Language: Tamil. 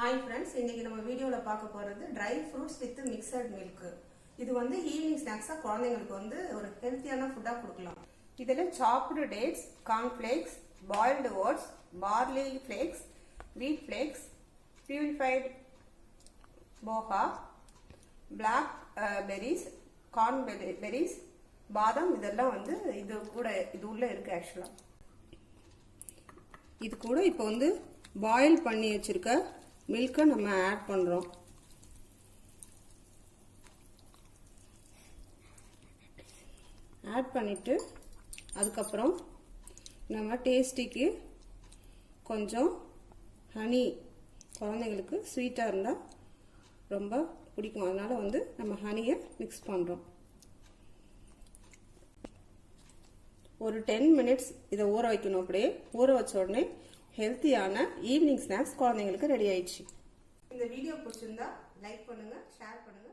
ஹாய் ஃப்ரெண்ட்ஸ், இன்னைக்கு நம்ம வீடியோவில் பார்க்க போகிறது dry fruits with mixed milk. இது வந்து ஈவினிங் ஸ்நாக்ஸாக குழந்தைங்களுக்கு வந்து ஒரு ஹெல்த்தியான ஃபுட்டாக கொடுக்கலாம். இதில் soft dates, cornflakes, boiled oats, barley flakes, wheat flakes, purified poha, blackberries, corn berries, பாதாம் இதெல்லாம் வந்து இது உள்ள இருக்கு. ஆக்சுவலாக இது கூட இப்போ வந்து பாயில் பண்ணி வச்சிருக்க மில்கை நம்ம ஆட் பண்ணுறோம். ஆட் பண்ணிட்டு அதுக்கப்புறம் நம்ம டேஸ்டிக்கு கொஞ்சம் ஹனி, குழந்தைங்களுக்கு ஸ்வீட்டாக இருந்தால் ரொம்ப பிடிக்கும், அதனால வந்து நம்ம ஹனியை மிக்ஸ் பண்ணுறோம். ஒரு 10 மினிட்ஸ் இதை ஊற வைக்கணும். அப்படியே ஊற வச்ச உடனே ஹெல்த்தியான ஈவினிங் ஸ்நாக்ஸ் குழந்தைங்களுக்கு ரெடி ஆயிடுச்சு. இந்த வீடியோ பிடிச்சிருந்தா லைக் பண்ணுங்க, ஷேர் பண்ணுங்க.